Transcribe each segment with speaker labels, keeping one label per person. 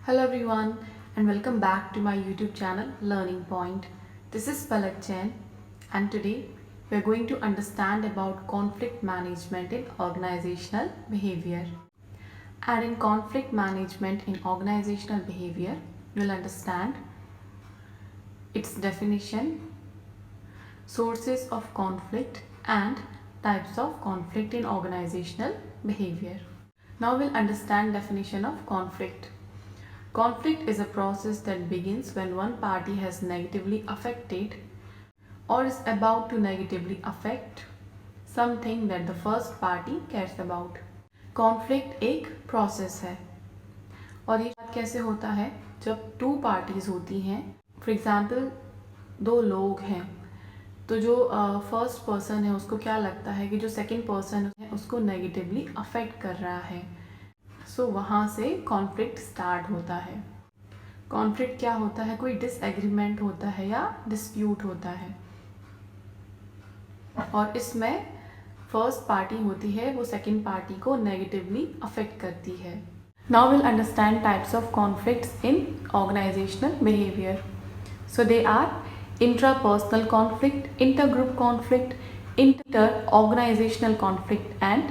Speaker 1: Hello everyone and welcome back to my YouTube channel Learning Point. This is Palak Jain and today we are going to understand about conflict management in organizational behavior. And in conflict management in organizational behavior, you'll understand its definition, sources of conflict and types of conflict in organizational behavior. Now we'll understand definition of conflict. Conflict is a process that begins when one party has negatively affected or is about to negatively affect something that the first party cares about. Conflict एक process है और ये कैसे होता है जब to parties होती हैं. फॉर एग्जांपल दो लोग हैं तो जो फर्स्ट पर्सन है उसको क्या लगता है कि जो सेकंड पर्सन है उसको नेगेटिवली अफेक्ट कर रहा है. सो वहाँ से कॉन्फ्लिक्ट स्टार्ट होता है. कॉन्फ्लिक्ट क्या होता है? कोई डिसएग्रीमेंट होता है या डिस्प्यूट होता है और इसमें फर्स्ट पार्टी होती है वो सेकंड पार्टी को नेगेटिवली अफेक्ट करती है. Now will understand types of conflicts in organisational behaviour. So they are intrapersonal conflict, intergroup conflict, inter organisational conflict and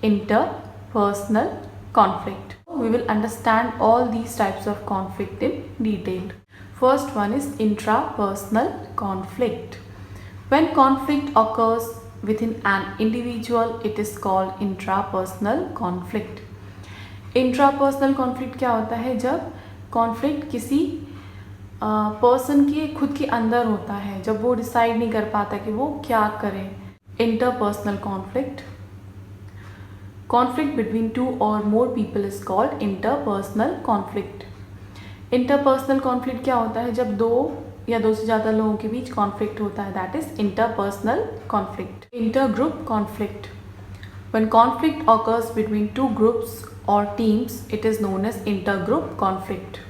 Speaker 1: interpersonal conflict. We will understand all these types of conflict in detail. First one is intrapersonal conflict. When conflict occurs within an individual, it is called intrapersonal conflict. Intrapersonal conflict क्या होता है? जब conflict किसी person के खुद के अंदर होता है, जब वो डिसाइड नहीं कर पाता कि वो क्या करे. Interpersonal conflict. Conflict between two or more people is called interpersonal conflict. Interpersonal conflict क्या होता है? जब दो या दो से ज़्यादा लोगों के बीच conflict होता है, that is interpersonal conflict. Intergroup conflict. When conflict occurs between two groups or teams, it is known as intergroup conflict.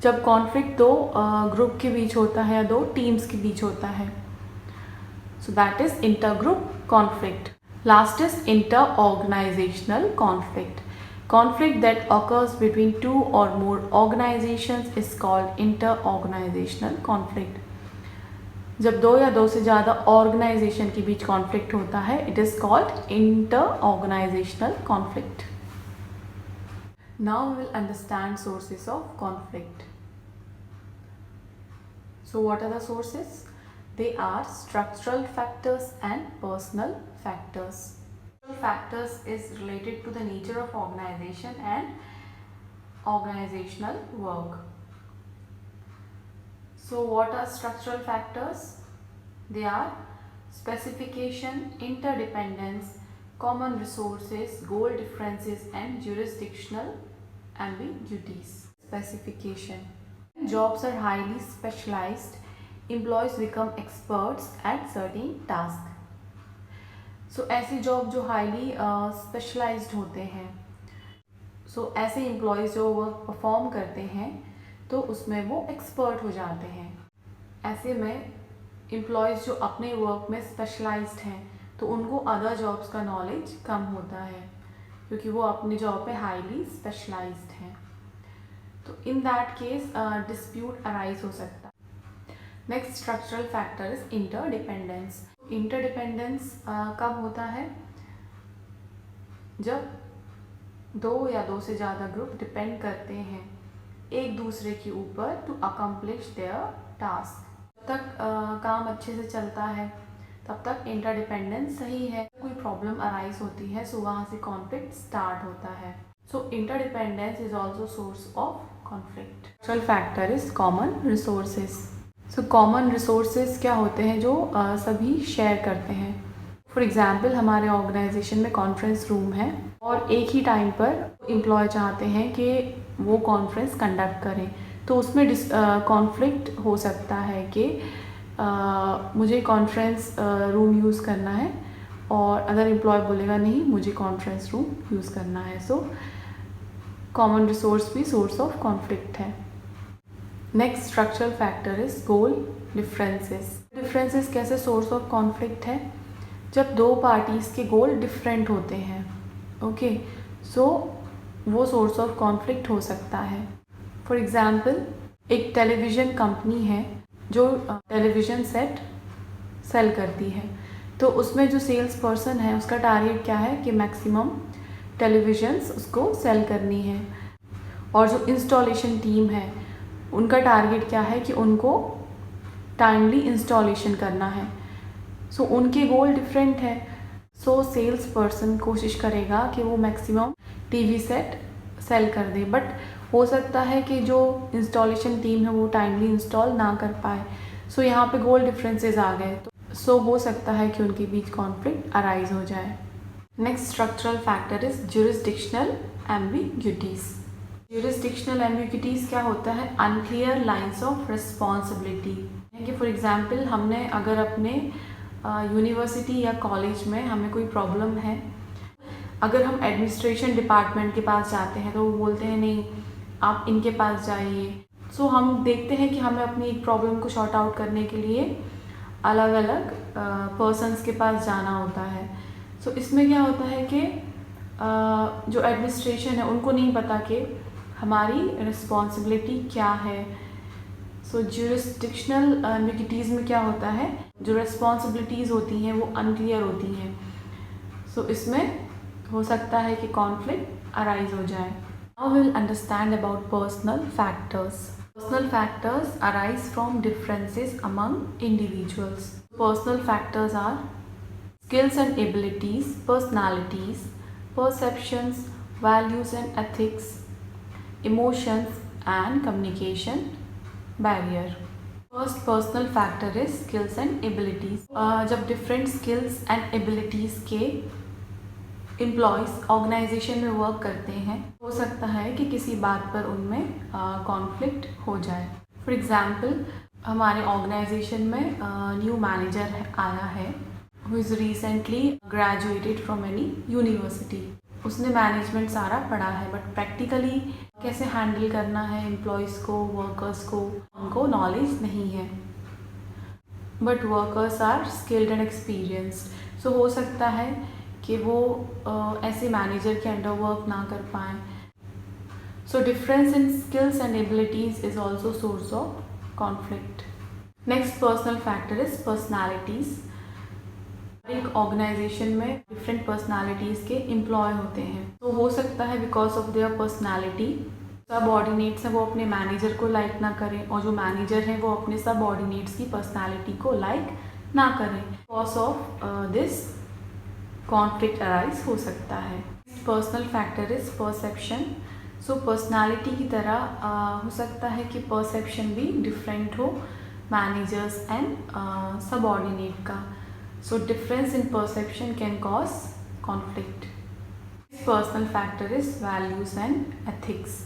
Speaker 1: जब conflict दो ग्रुप के बीच होता है या दो टीम्स के बीच होता है, so that is intergroup conflict. Last is interorganizational conflict. Conflict that occurs between two or more organizations is called interorganizational conflict. जब दो या दो से ज़्यादा ऑर्गेनाइजेशन के बीच कॉन्फ्लिक्ट होता है, it is called interorganizational conflict. Now we will understand sources of conflict. So what are the sources? They are structural factors and personal factors. Structural factors is related to the nature of organization and organizational work. So what are structural factors? They are specification, interdependence, common resources, goal differences and jurisdictional ambiguities. Specification. Jobs are highly specialized. Employees become experts at certain tasks. So ऐसे job जो highly specialised होते हैं, सो ऐसे employees जो work perform करते हैं तो उसमें वो एक्सपर्ट हो जाते हैं. ऐसे में एम्प्लॉयज़ जो अपने वर्क में स्पेशलाइज्ड हैं तो उनको अदर जॉब्स का नॉलेज कम होता है क्योंकि वो अपनी जॉब पे हाईली स्पेशलाइज्ड हैं. तो इन दैट केस डिस्प्यूट अराइज हो सकता है. Next structural factor is interdependence. Interdependence कब होता है? जब दो या दो से ज़्यादा ग्रुप डिपेंड करते हैं एक दूसरे के ऊपर टू अकम्प्लिश देयर टास्क. जब तक काम अच्छे से चलता है तब तक इंटरडिपेंडेंस सही है. कोई प्रॉब्लम अराइज होती है सो वहाँ से कॉन्फ्लिक्ट स्टार्ट होता है. So interdependence is also source of conflict. Structural factor is common resources. So common resources क्या होते हैं? जो सभी शेयर करते हैं. फॉर एग्जांपल हमारे ऑर्गेनाइजेशन में कॉन्फ्रेंस रूम है और एक ही टाइम पर एम्प्लॉय चाहते हैं कि वो कॉन्फ्रेंस कंडक्ट करें तो उसमें कॉन्फ्लिक्ट हो सकता है कि मुझे कॉन्फ्रेंस रूम यूज़ करना है और अदर एम्प्लॉय बोलेगा नहीं मुझे कॉन्फ्रेंस रूम यूज़ करना है. सो कॉमन रिसोर्स भी सोर्स ऑफ कॉन्फ्लिक्ट है. Next structural factor is goal differences. Differences कैसे सोर्स ऑफ कॉन्फ्लिक्ट है? जब दो पार्टीज़ के गोल डिफरेंट होते हैं. ओके सो वो सोर्स ऑफ कॉन्फ्लिक्ट हो सकता है। फॉर एग्ज़ाम्पल, एक टेलीविज़न कंपनी है जो टेलीविज़न सेट सेल करती है, तो उसमें जो सेल्स पर्सन है उसका टारगेट क्या है कि मैक्सिमम टेलीविज़न्स उसको सेल करनी है, और जो इंस्टॉलेशन टीम है उनका टारगेट क्या है कि उनको टाइमली इंस्टॉलेशन करना है। सो उनके गोल डिफरेंट है। सो सेल्स पर्सन कोशिश करेगा कि वो मैक्सिमम टीवी सेट सेल कर दे, बट हो सकता है कि जो इंस्टॉलेशन टीम है वो टाइमली इंस्टॉल ना कर पाए। सो यहाँ पे गोल डिफरेंसेस आ गए, तो सो हो सकता है कि उनके बीच कॉन्फ्लिक्ट अराइज हो जाए। Next structural factor is jurisdictional ambiguities. Jurisdictional ambiguities क्या होता है? Unclear lines of responsibility. कि फॉर एग्जांपल, हमने अगर अपने यूनिवर्सिटी या कॉलेज में हमें कोई प्रॉब्लम है, अगर हम एडमिनिस्ट्रेशन डिपार्टमेंट के पास जाते हैं तो वो बोलते हैं नहीं आप इनके पास जाइए। सो हम देखते हैं कि हमें अपनी एक प्रॉब्लम को शॉर्ट आउट करने के लिए अलग अलग पर्सन्स के पास जाना होता है। सो इसमें क्या होता है कि जो एडमिनिस्ट्रेशन है उनको नहीं पता कि हमारी रिस्पॉन्सिबिलिटी क्या है। सो ज्यूरिसडिक्शनल एम्बिग्यूटीज में क्या होता है, जो रिस्पॉन्सिबिलिटीज़ होती हैं वो अनक्लियर होती हैं। सो इसमें हो सकता है कि कॉन्फ्लिक्ट अराइज हो जाए। Now we will understand about personal factors. Personal factors arise from differences among individuals. Personal factors are skills and abilities, personalities, perceptions, values and ethics, emotions and communication barrier. First personal factor is skills and abilities. जब different skills and abilities के employees organisation में work करते हैं, हो सकता है कि किसी बात पर उनमें कॉन्फ्लिक्ट हो जाए। फॉर एग्ज़ाम्पल, हमारे ऑर्गेनाइजेशन में न्यू मैनेजर आया है who is recently graduated from any university. उसने मैनेजमेंट सारा पढ़ा है, बट प्रैक्टिकली कैसे हैंडल करना है एम्प्लॉयज़ को, वर्कर्स को, उनको नॉलेज नहीं है। But workers are skilled and experienced. So हो सकता है कि वो ऐसे मैनेजर के अंडर वर्क ना कर पाएँ। So difference in skills and abilities is also source of conflict. Next personal factor is personalities. एक ऑर्गेनाइजेशन में डिफरेंट पर्सनालिटीज़ के एम्प्लॉय होते हैं, तो हो सकता है because of their personality subordinates हैं वो अपने मैनेजर को लाइक ना करें, और जो मैनेजर हैं वो अपने सबऑर्डिनेट्स की पर्सनालिटी को लाइक ना करें। Because of this conflict arise हो सकता है। Personal factor is perception. So personality की तरह हो सकता है कि परसेप्शन भी डिफरेंट हो मैनेजर्स एंड सबऑर्डिनेट का। So difference in perception can cause conflict. Personal factor is values and ethics.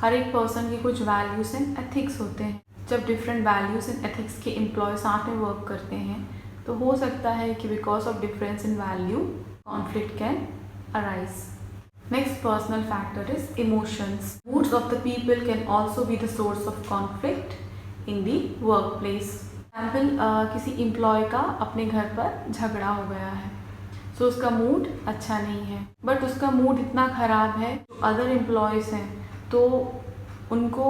Speaker 1: हर एक पर्सन के कुछ वैल्यूज़ एंड एथिक्स होते हैं। जब डिफरेंट वैल्यूज़ एंड एथिक्स के एम्प्लॉय साथ में वर्क करते हैं तो हो सकता है कि because of difference in value conflict can arise. Next personal factor is emotions. Moods of the people can also be the source of conflict in the work place. Example, किसी एम्प्लॉय का अपने घर पर झगड़ा हो गया है, सो उसका मूड अच्छा नहीं है, बट उसका मूड इतना ख़राब है जो अदर एम्प्लॉयज़ हैं तो उनको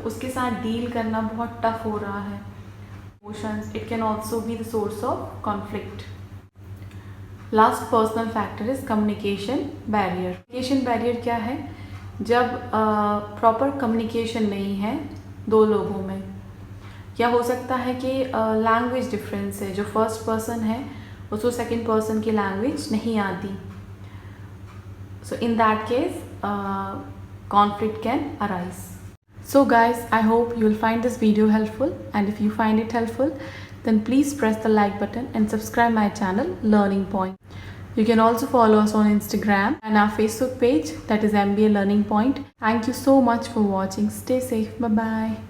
Speaker 1: उसके साथ डील करना बहुत टफ हो रहा है। Emotions, it can also be the source of conflict. Last personal factor is communication barrier. Communication barrier क्या है? जब प्रॉपर कम्युनिकेशन नहीं है दो लोगों में, या हो सकता है कि लैंग्वेज डिफरेंस है, जो फर्स्ट पर्सन है उसको सेकंड पर्सन की लैंग्वेज नहीं आती। So in that case conflict can arise. So guys, I hope you will find this video helpful, and if you find it helpful then please press the like button and subscribe my channel Learning Point. You can also follow us on Instagram and our Facebook page, that is MBA Learning Point. Thank you so much for watching. Stay safe. Bye bye.